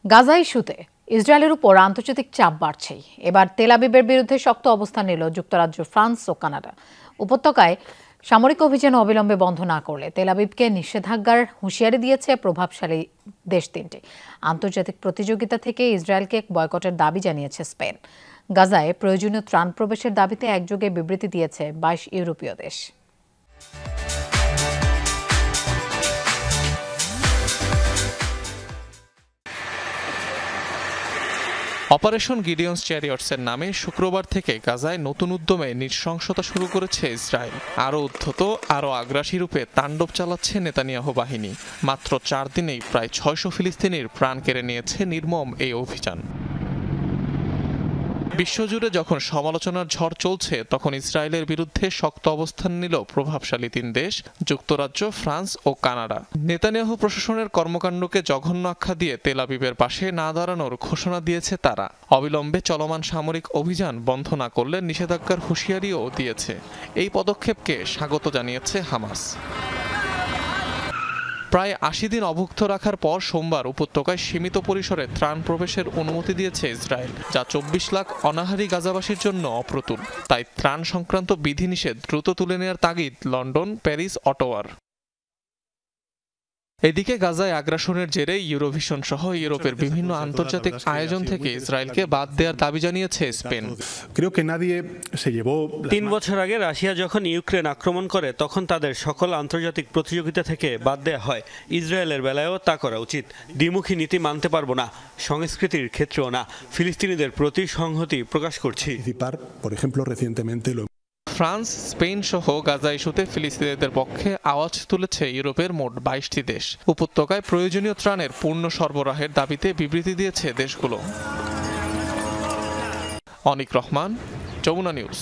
গাজা ইস্যুতে ইসরায়েলের উপর আন্তর্জাতিক চাপ বাড়ছেই। এবার তেল আবিবের বিরুদ্ধে শক্ত অবস্থান নিল যুক্তরাজ্য, ফ্রান্স ও কানাডা। উপত্যকায় সামরিক অভিযান অবিলম্বে বন্ধ না করলে তেল আবিবকে নিষেধাজ্ঞার হুঁশিয়ারি দিয়েছে প্রভাবশালী দেশ তিনটি। আন্তর্জাতিক প্রতিযোগিতা থেকে ইসরায়েলকে বয়কটের দাবি জানিয়েছে স্পেন। গাজায় প্রয়োজনীয় ত্রাণ প্রবেশের দাবিতে একযোগে বিবৃতি দিয়েছে 22 ইউরোপীয় দেশ। অপারেশন গিডিয়ন্স চ্যারিয়টসের নামে শুক্রবার থেকে গাজায় নতুন উদ্যমে নৃশংসতা শুরু করেছে ইসরায়েল। আরও উদ্ধত, আরও আগ্রাসী রূপে তাণ্ডব চালাচ্ছে নেতানিয়াহু বাহিনী। মাত্র 4 দিনেই প্রায় 600 ফিলিস্তিনির প্রাণ কেড়ে নিয়েছে নির্মম এই অভিযান। বিশ্বজুড়ে যখন সমালোচনার ঝড় চলছে, তখন ইসরায়েলের বিরুদ্ধে শক্ত অবস্থান নিল প্রভাবশালী 3 দেশ, যুক্তরাজ্য, ফ্রান্স ও কানাডা। নেতানিয়াহু প্রশাসনের কর্মকাণ্ডকে জঘন্য আখ্যা দিয়ে তেল আবিবের পাশে না দাঁড়ানোর ঘোষণা দিয়েছে তারা। অবিলম্বে চলমান সামরিক অভিযান বন্ধ না করলে নিষেধাজ্ঞার হুঁশিয়ারিও দিয়েছে। এই পদক্ষেপকে স্বাগত জানিয়েছে হামাস। প্রায় 80 দিন অভুক্ত রাখার পর সোমবার উপত্যকায় সীমিত পরিসরে ত্রাণ প্রবেশের অনুমতি দিয়েছে ইসরায়েল, যা 24 লাখ অনাহারী গাজাবাসীর জন্য অপ্রতুল। তাই ত্রাণ সংক্রান্ত বিধিনিষেধ দ্রুত তুলে নেওয়ার তাগিদ লন্ডন, প্যারিস, অটোয়ার। এদিকে গাজায় আগ্রাসনের জেরে ইউরোভিশন সহ ইউরোপের বিভিন্ন আন্তর্জাতিক আয়োজন থেকে ইসরায়েলকে বাদ দেওয়ার দাবি জানিয়েছে স্পেন। 3 বছর আগে রাশিয়া যখন ইউক্রেন আক্রমণ করে, তখন তাদের সকল আন্তর্জাতিক প্রতিযোগিতা থেকে বাদ দেওয়া হয়। ইসরায়েলের বেলায়ও তা করা উচিত। দ্বিমুখী নীতি মানতে পারবো না, সংস্কৃতির ক্ষেত্রেও না। ফিলিস্তিনিদের প্রতি সংহতি প্রকাশ করছি। ফ্রান্স, স্পেন সহ গাজা ইস্যুতে ফিলিস্তিনিদের পক্ষে আওয়াজ তুলেছে ইউরোপের মোট 22টি দেশ। উপত্যকায় প্রয়োজনীয় ত্রাণের পূর্ণ সরবরাহের দাবিতে বিবৃতি দিয়েছে দেশগুলো। অনিক রহমান, যমুনা নিউজ।